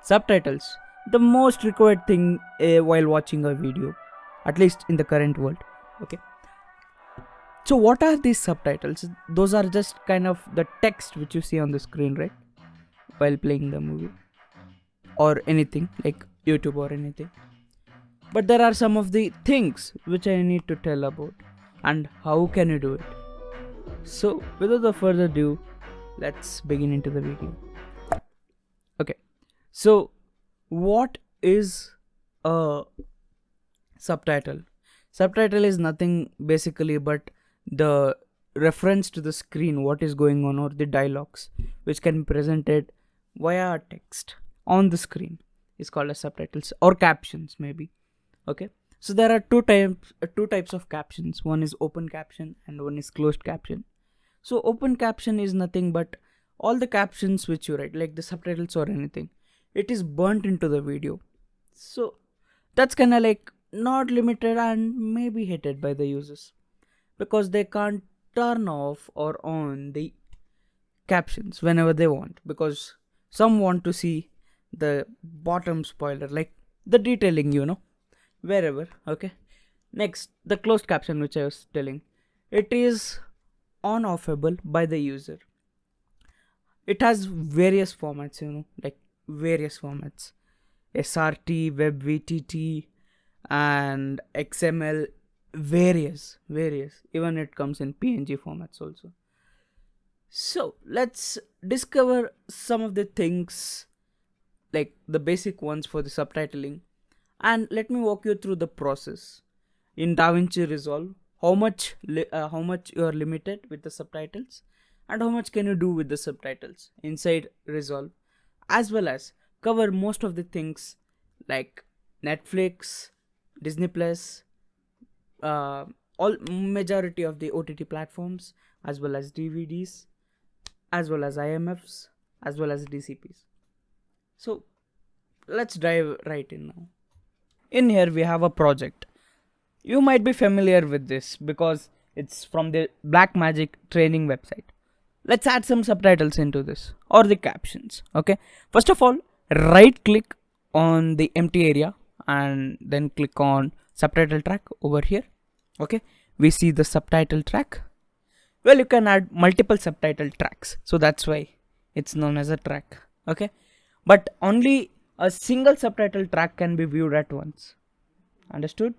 Subtitles, the most required thing while watching a video, at least in the current world. Okay, so what are these subtitles? Those are just kind of the text which you see on the screen, right, while playing the movie or anything like YouTube or anything. But there are some of the things which I need to tell about and how can you do it. So without further ado, let's begin into the video. Okay, so what is a subtitle? Subtitle is nothing basically but the reference to the screen, what is going on, or the dialogues which can be presented via text on the screen is called as subtitles, or captions maybe. Okay, so there are two types of captions. One is open caption and one is closed caption. So open caption is nothing but all the captions which you write, like the subtitles or anything, it is burnt into the video. So that's kind of like not limited and maybe hated by the users because they can't turn off or on the captions whenever they want, because some want to see the bottom spoiler, like the detailing, wherever. Okay, next, the closed caption which I was telling, it is on offable by the user. It has various formats, like various formats: SRT, WEBVTT, and XML, various, even it comes in PNG formats also. So let's discover some of the things, like the basic ones for the subtitling, and let me walk you through the process. In DaVinci Resolve, how much you are limited with the subtitles and how much can you do with the subtitles inside Resolve, as well as cover most of the things like Netflix, DISENYplus, all majority of the OTT platforms, as well as DVDs, as well as IMFs, as well as DCPs. So let's dive right in now. In here we have a project. You might be familiar with this because it's from the Blackmagic training website. Let's add some subtitles into this, or the captions. Okay, first of all, right click on the empty area and then click on subtitle track over here. Okay, we see the subtitle track. Well, you can add multiple subtitle tracks, so that's why it's known as a track. Okay, but only a single subtitle track can be viewed at once. Understood?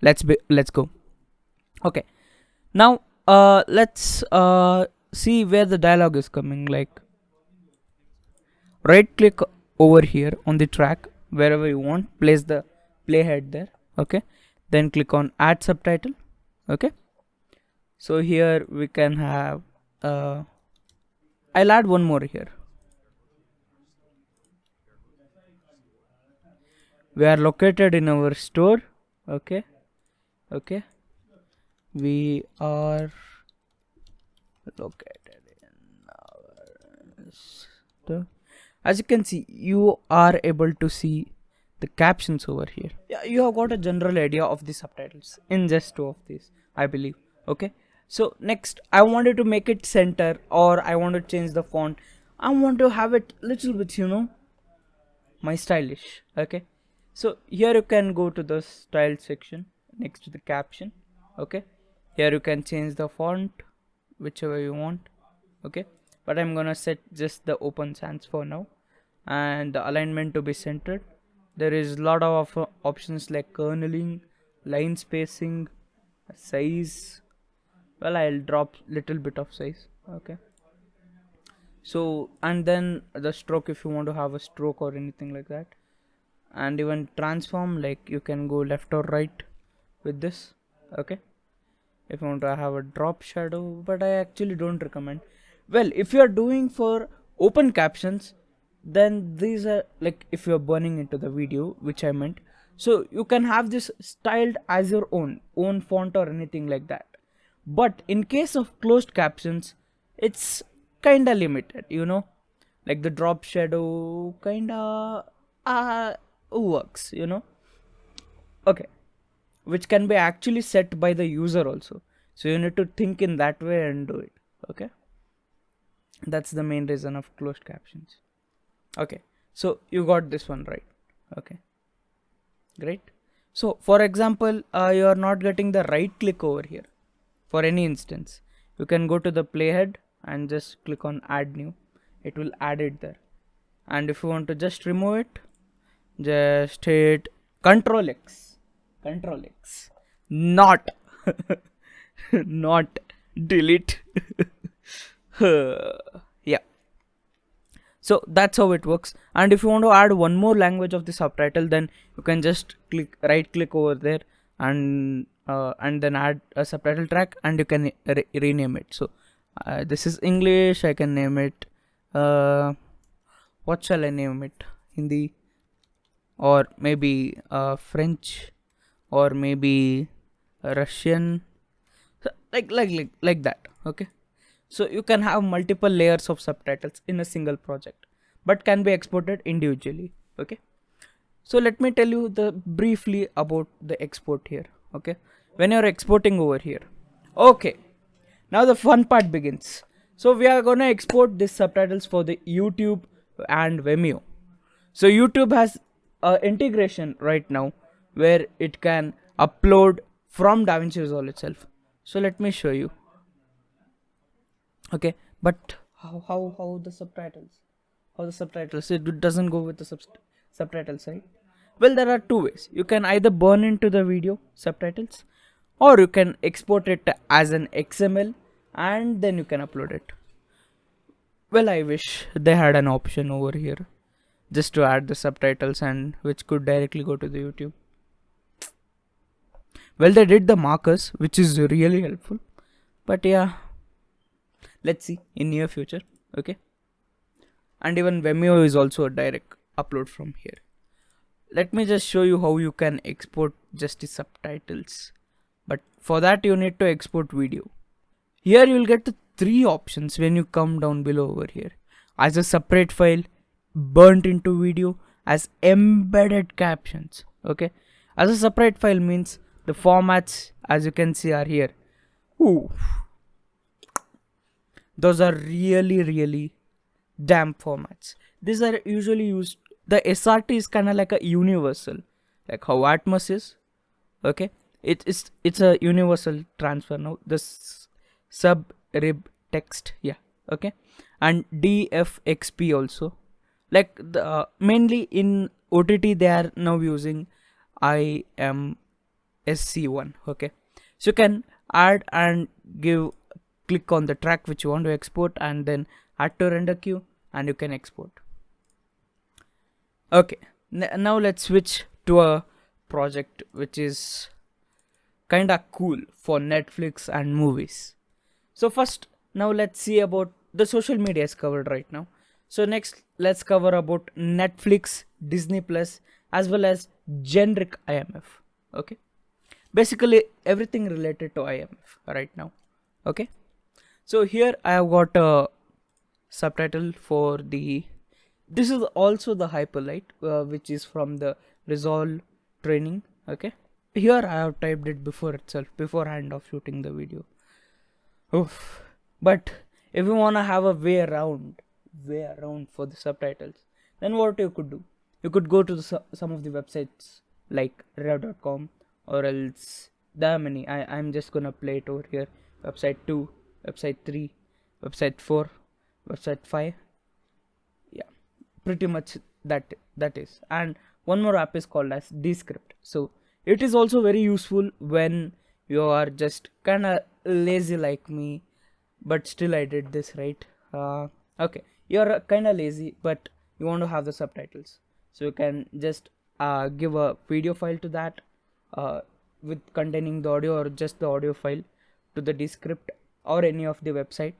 Let's go. Okay, now let's see where the dialogue is coming. Like, right click over here on the track wherever you want, place the playhead there. Okay, then click on add subtitle. Okay, so here we can have I'll add one more here. We are located in our store. Okay, we are located in our store. As you can see, you are able to see the captions over here. Yeah, you have got a general idea of the subtitles in just two of these, I believe. Okay, so next, I wanted to make it center, or I want to change the font. I want to have it little bit, my stylish. Okay, so here you can go to the style section next to the caption. Okay, here you can change the font whichever you want. Okay, but I'm gonna set just the open sans for now, and the alignment to be centered. There is a lot of options like kerneling, line spacing, size. Well, I'll drop little bit of size. Okay, so, and then the stroke, if you want to have a stroke or anything like that, and even transform, like you can go left or right with this. Okay, if you want to have a drop shadow, but I actually don't recommend. Well, if you are doing for open captions, then these are like, if you are burning into the video, which I meant, so you can have this styled as your own font or anything like that. But in case of closed captions, it's kinda limited, like the drop shadow kinda works, okay, which can be actually set by the user also. So you need to think in that way and do it. Okay, that's the main reason of closed captions. Okay, So you got this one right. Okay, great. So for example, you are not getting the right click over here for any instance. You can go to the playhead and just click on add new. It will add it there. And if you want to just remove it, just hit Control X. Control X. Not not delete. Yeah. So that's how it works. And if you want to add one more language of the subtitle, then you can just right click over there and then add a subtitle track, and you can rename it. So this is English. I can name it what shall I name it? Hindi, or maybe French, or maybe Russian, so like that. Okay. So you can have multiple layers of subtitles in a single project, but can be exported individually. Okay. So let me tell you briefly about the export here. Okay. When you're exporting over here. Okay. Now the fun part begins. So we are gonna export these subtitles for the YouTube and Vimeo. So YouTube has integration right now where it can upload from DaVinci Resolve itself. So let me show you. Okay, but how the subtitles? How the subtitles? It doesn't go with the subtitles, right? Well, there are two ways. You can either burn into the video subtitles, or you can export it as an XML and then you can upload it. Well, I wish they had an option over here just to add the subtitles, and which could directly go to the YouTube. Well, they did the markers, which is really helpful, but yeah, let's see in near future. Okay. And even Vimeo is also a direct upload from here. Let me just show you how you can export just the subtitles, but for that you need to export video. Here you will get the three options when you come down below over here: as a separate file, burnt into video, as embedded captions. Okay, as a separate file means the formats, as you can see, are here. Ooh, those are really damn formats. These are usually used. The SRT is kind of like a universal, like how Atmos is. Okay, it's a universal transfer now. This SUBRIP text, yeah. Okay, and dfxp also. Like mainly in OTT they are now using IMSC1. Okay, so you can add and click on the track which you want to export, and then add to render queue, and you can export. Okay, now let's switch to a project which is kinda cool for Netflix and movies. So first, now let's see about the social media is covered right now. So next, let's cover about Netflix, DiSENYplus, as well as generic IMF. Okay, basically everything related to IMF right now. Okay, so here I have got a subtitle for the. This is also the Hyperlight, which is from the Resolve training. Okay, here I have typed it beforehand of shooting the video. Oof. But if you wanna have a way around for the subtitles, then what you could do? You could go to some of the websites like rev.com, or else there are many. I'm just gonna play it over here. Website 2, website 3, website 4, website 5. Yeah, pretty much that is. And one more app is called as Descript. So it is also very useful when you are just kinda lazy like me, but still I did this, right? Okay, you're kinda lazy but you want to have the subtitles, so you can just give a video file to that with containing the audio, or just the audio file to the Descript or any of the website.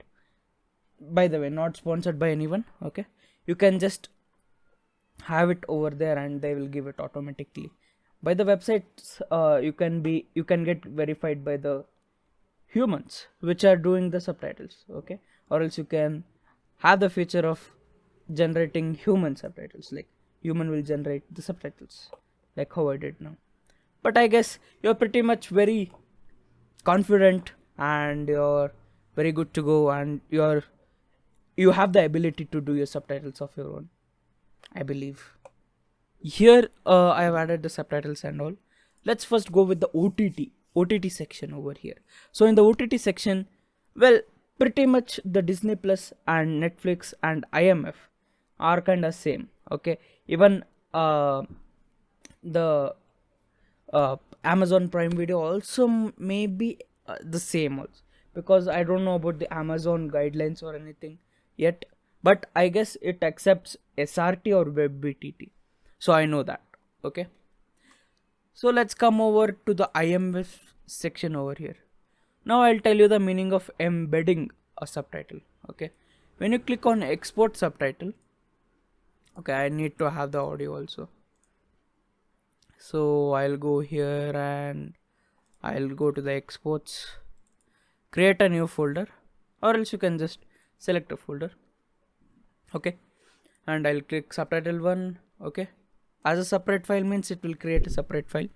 By the way, not sponsored by anyone. Okay, you can just have it over there and they will give it automatically. By the websites, you can get verified by the humans which are doing the subtitles. Okay, or else you can have the feature of generating human subtitles, like human will generate the subtitles, like how I did now. But I guess you're pretty much very confident and you're very good to go, and you have the ability to do your subtitles of your own. I believe. Here I have added the subtitles and all. Let's first go with the OTT section over here. So in the OTT section, well, pretty much the Disney Plus and Netflix and IMF are kind of same. Okay, even the Amazon Prime Video also may be the same also, because I don't know about the Amazon guidelines or anything yet, but I guess it accepts SRT or WEBVTT, so I know that. Okay, so let's come over to the IMF section over here. Now I'll tell you the meaning of embedding a subtitle. Okay, when you click on export subtitle, okay, I need to have the audio also. So I'll go here and I'll go to the exports, create a new folder, or else you can just select a folder. Okay, and I'll click subtitle 1. Okay, as a separate file means it will create a separate file.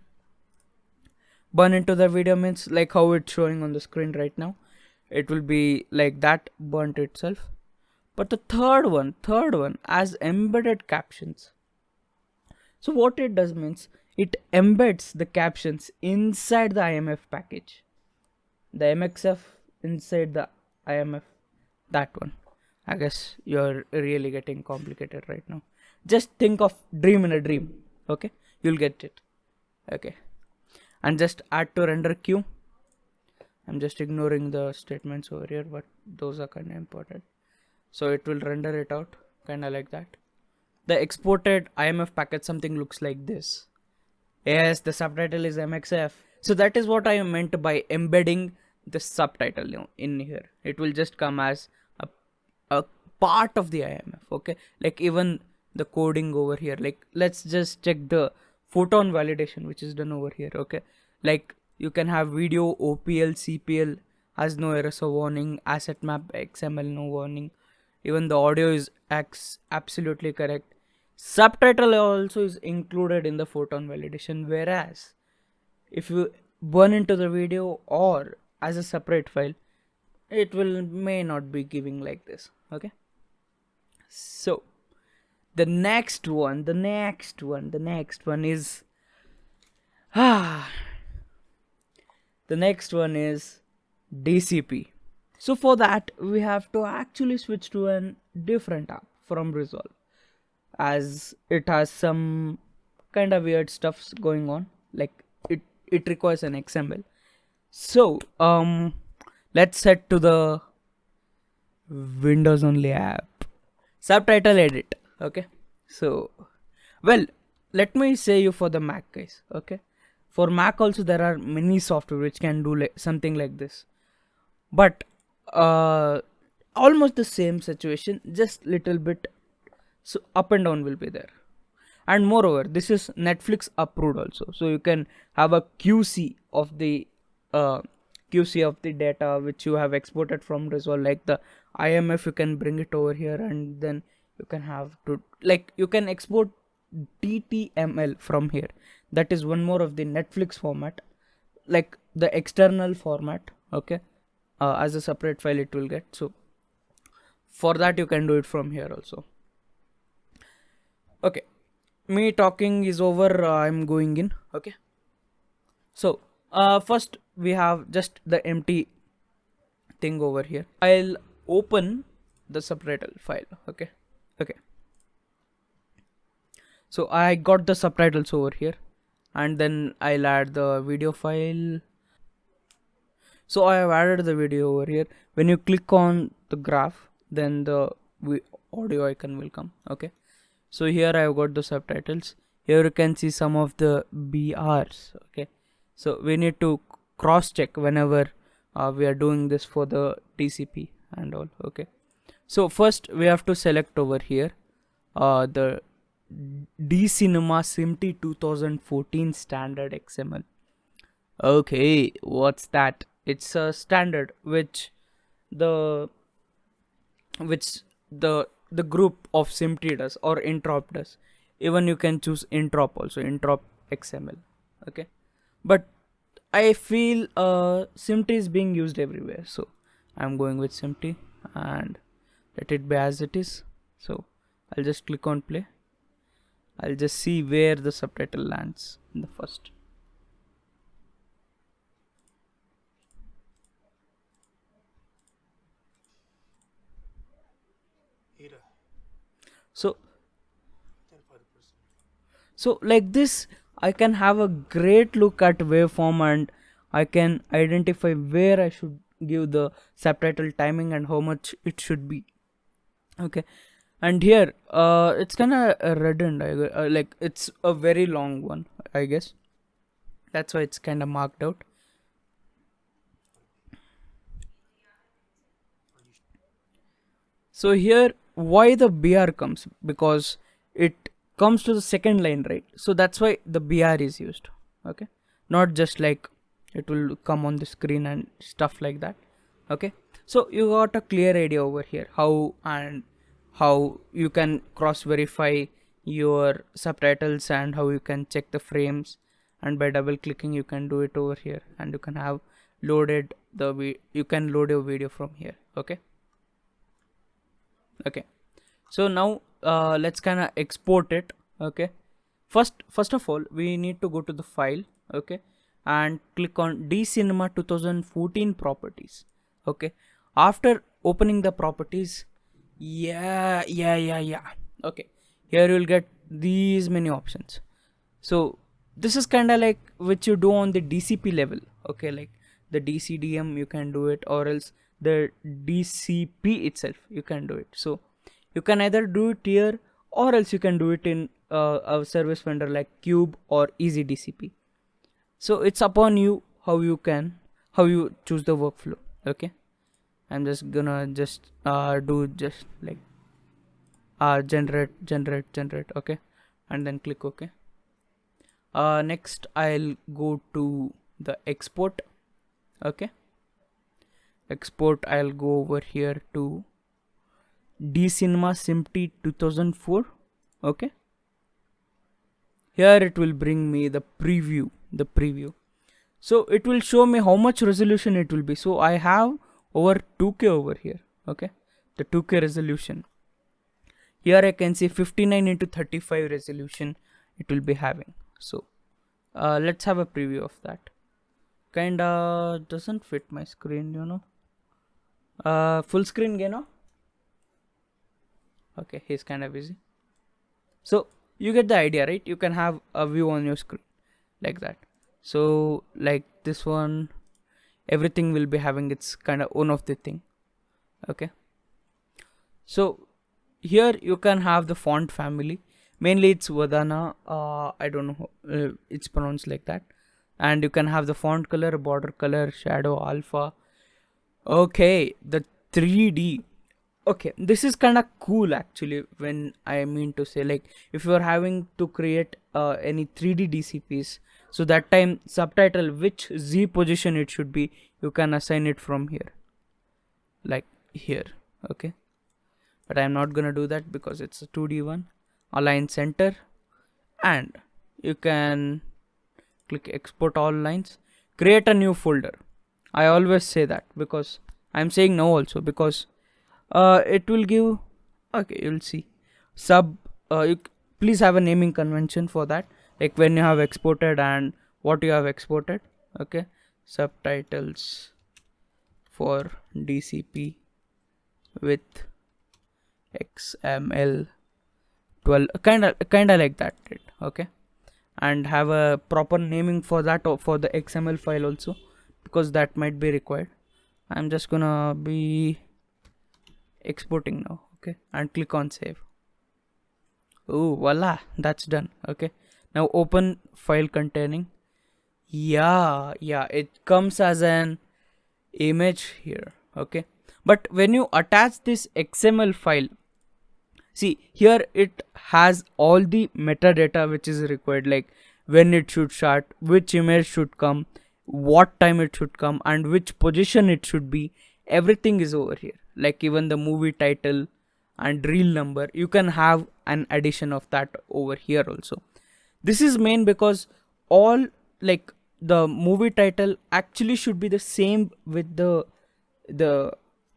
Burn into the video means like how it's showing on the screen right now, it will be like that, burnt itself. But the third one as embedded captions. So what it does means it embeds the captions inside the IMF package, the MXF inside the IMF, that one. I guess you're really getting complicated right now. Just think of dream in a dream. Okay, you'll get it. Okay, and just add to render queue. I'm just ignoring the statements over here, but those are kind of important. So it will render it out kind of like that. The exported IMF package something looks like this. Yes, the subtitle is MXF. So that is what I meant by embedding the subtitle in here. It will just come as a part of the IMF. Okay, like even the coding over here, like let's just check the photon validation which is done over here. Okay, like you can have video OPL CPL has no errors or warning, asset map XML no warning, even the audio is absolutely correct. Subtitle also is included in the photon validation, whereas if you burn into the video or as a separate file, it may not be giving like this. Okay, so the next one is the next one is DCP. So for that we have to actually switch to a different app from Resolve, as it has some kind of weird stuffs going on, like it requires an XML. So let's head to the Windows only app, Subtitle Edit. Okay, so well, let me say you for the Mac guys. Okay, for Mac also there are many software which can do something like this, but almost the same situation, just little bit, so up and down will be there. And moreover, this is Netflix approved also, so you can have a QC of the data which you have exported from Resolve, like the IMF. You can bring it over here, and then you can have to, like, you can export DTML from here. That is one more of the Netflix format, like the external format. Okay, as a separate file it will get. So for that you can do it from here also. Okay, me talking is over. I'm going in. Okay, so first we have just the empty thing over here. I'll open the subtitle file. Okay, so I got the subtitles over here, and then I'll add the video file. So I have added the video over here. When you click on the graph, then the audio icon will come. Okay, so here I have got the subtitles. Here you can see some of the BRs. Okay, so we need to cross check whenever we are doing this for the TCP and all. Okay, so first we have to select over here the DCinema SMPTE 2014 standard XML. Okay, what's that? It's a standard which the group of SMPTE does, or INTEROP does. Even you can choose INTEROP also, INTEROP XML. Okay, but I feel SMPTE is being used everywhere, so I'm going with SMPTE and let it be as it is. So I'll just click on play. I'll just see where the subtitle lands in the first. So like this, I can have a great look at waveform, and I can identify where I should give the subtitle timing and how much it should be. Okay, and here it's kind of redundant. Like it's a very long one, I guess. That's why it's kind of marked out. So here, why the BR comes? Because it comes to the second line, right? So that's why the BR is used. Okay, not just like it will come on the screen and stuff like that. Okay, so you got a clear idea over here how you can cross verify your subtitles and how you can check the frames, and by double clicking you can do it over here, and you can have loaded you can load your video from here. Okay, so now let's kind of export it. Okay, first of all we need to go to the file. Okay, and click on DCinema 2014 properties. Okay, after opening the properties, yeah, okay, here you'll get these many options. So this is kind of like which you do on the DCP level. Okay, like the DCDM you can do it, or else the DCP itself you can do it. So you can either do it here, or else you can do it in a service vendor like Cube or EasyDCP. So it's upon you how you choose the workflow. Okay, I'm just gonna do just like generate. Okay, and then click OK. Next I'll go to the export. Okay, export, I'll go over here to DCinema SMPTE 2004. Okay, here it will bring me the preview. So it will show me how much resolution it will be. So I have over 2K over here. Okay, the 2K resolution. Here I can see 59x35 resolution it will be having. So let's have a preview of that. Kinda doesn't fit my screen, you know. Full screen, you know. Okay, he's kind of busy. So you get the idea, right? You can have a view on your screen like that. So like this one, everything will be having its kind of own of the thing. Okay, so here you can have the font family. Mainly it's Vadana. I don't know, it's pronounced like that. And you can have the font color, border color, shadow, alpha. Okay, the 3D. Okay, this is kind of cool actually, when I mean to say, like if you are having to create any 3D DCPs, so that time subtitle which Z position it should be, you can assign it from here, like here. Okay, but I'm not gonna do that because it's a 2D one. Align center, and you can click export all lines, create a new folder. I always say that because I'm saying no also, because it will give, okay, you'll see please have a naming convention for that, like when you have exported and what you have exported. Okay, subtitles for DCP with XML 12, kind of like that. Okay, and have a proper naming for that, or for the XML file also, because that might be required. I'm just gonna be exporting now. Okay, and click on save. Oh voila, that's done. Okay, now open file containing. Yeah, it comes as an image here. Okay, but when you attach this XML file, see here it has all the metadata which is required, like when it should start, which image should come, what time it should come, and which position it should be. Everything is over here, like even the movie title and reel number. You can have an addition of that over here also. This is main because all, like the movie title actually should be the same with the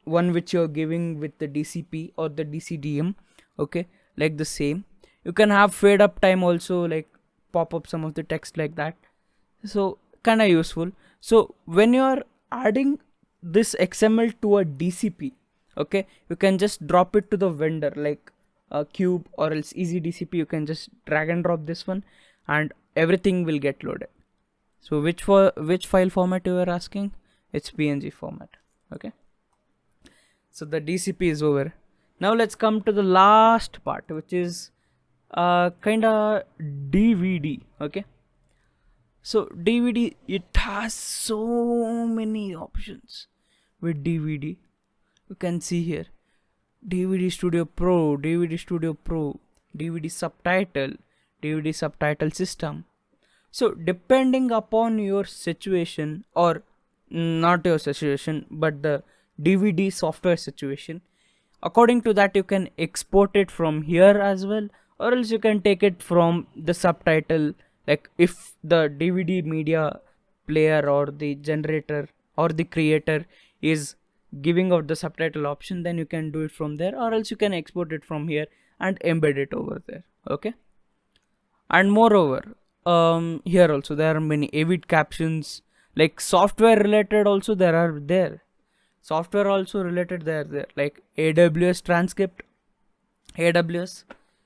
one which you're giving with the DCP or the DCDM. Okay, like the same. You can have fade up time also, like pop up some of the text like that. So kind of useful. So when you're adding this XML to a DCP, okay, you can just drop it to the vendor like Cube or else Easy DCP. You can just drag and drop this one and everything will get loaded. So which file format you are asking? It's PNG format. Okay, so the DCP is over. Now let's come to the last part, which is kinda DVD. Okay, so DVD, it has so many options with DVD. You can see here DVD Studio Pro, DVD Studio Pro, DVD Subtitle, DVD Subtitle System. So depending upon your situation, or not your situation but the DVD software situation, according to that you can export it from here as well, or else you can take it from the Subtitle. Like if the DVD media player or the generator or the creator is giving out the Subtitle option, then you can do it from there, or else you can export it from here and embed it over there. Okay, and moreover, here also there are many AVID captions, like software related also there. Software also related there, like AWS transcript, AWS.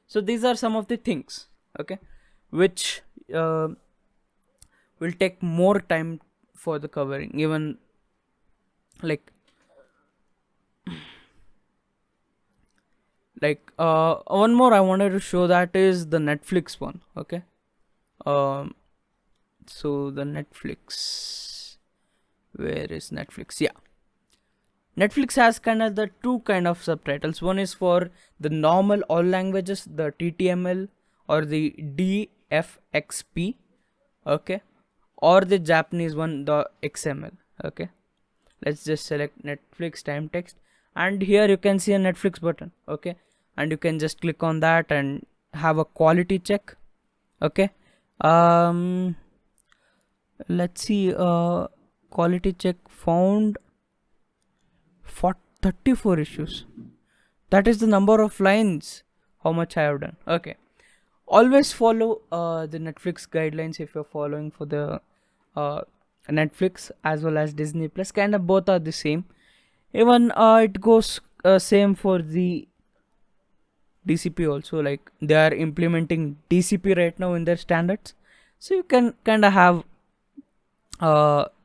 So these are some of the things, okay, which will take more time for the covering. Even like one more I wanted to show, that is the Netflix one. Okay, so the Netflix, where is Netflix? Yeah, Netflix has kind of the two kind of subtitles. One is for the normal all languages, the TTML or the DFXP, okay, or the Japanese one, the XML. Okay, let's just select Netflix time text, and here you can see a Netflix button. Okay, and you can just click on that and have a quality check. Okay, let's see, quality check found for 34 issues. That is the number of lines how much I have done. Okay, always follow the Netflix guidelines if you're following for the Netflix as well as Disney Plus. Kind of both are the same. Even it goes same for the DCP also. Like they are implementing DCP right now in their standards, so you can kind of have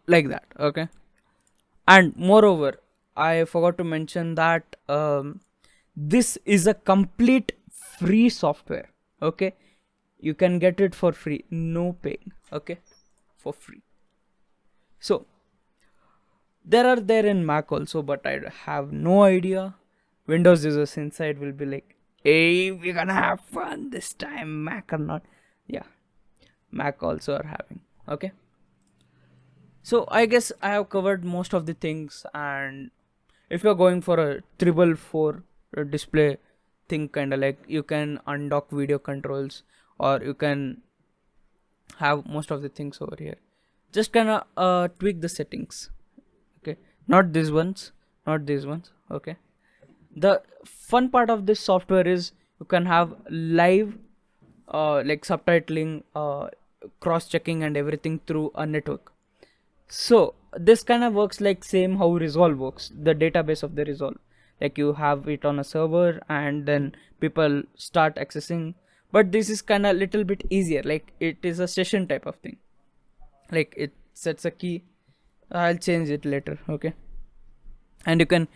like that. Okay, and moreover, I forgot to mention that this is a complete free software. Okay, you can get it for free, no paying. Okay, for free. So there are there in Mac also, but I have no idea. Windows users inside will be like, hey, we're gonna have fun this time, Mac or not. Yeah, Mac also are having. Okay, so I guess I have covered most of the things. And if you're going for a 444 display thing, kind of like, you can undock video controls, or you can have most of the things over here. Just kind of tweak the settings. Okay, not these ones, not these ones. Okay, the fun part of this software is you can have live like subtitling, cross checking and everything through a network. So this kind of works like same how Resolve works, the database of the Resolve. Like you have it on a server and then people start accessing, but this is kind of little bit easier. Like it is a session type of thing. Like it sets a key. I'll change it later. Okay, and you can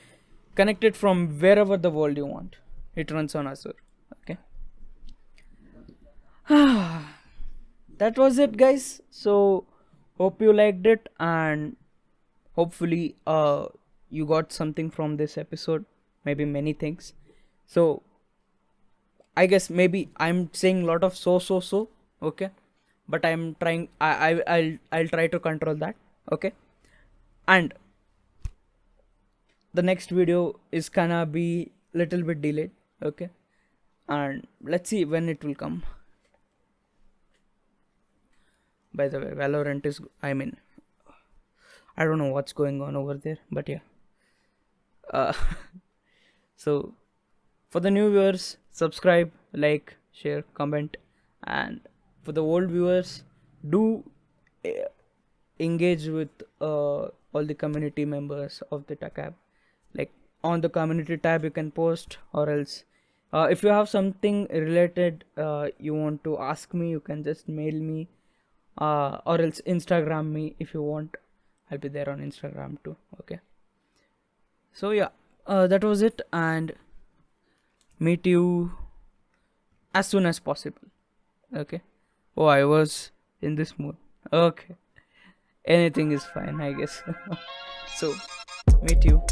connect it from wherever the world you want. It runs on Azure. Okay. That was it, guys. So hope you liked it, and hopefully you got something from this episode, maybe many things. So I guess maybe I'm saying a lot of so, okay, but I'm trying, I'll try to control that. Okay, and the next video is gonna be little bit delayed. Okay, and let's see when it will come. By the way, Valorant is, I mean, I don't know what's going on over there, but yeah. So for the new viewers, subscribe, like, share, comment, and for the old viewers, do engage with all the community members of the TACAB. Like on the community tab you can post, or else if you have something related you want to ask me, you can just mail me, or else Instagram me if you want. I'll be there on Instagram too. Okay, so yeah, that was it, and meet you as soon as possible. Okay. Oh, I was in this mood. Okay, anything is fine, I guess. So meet you.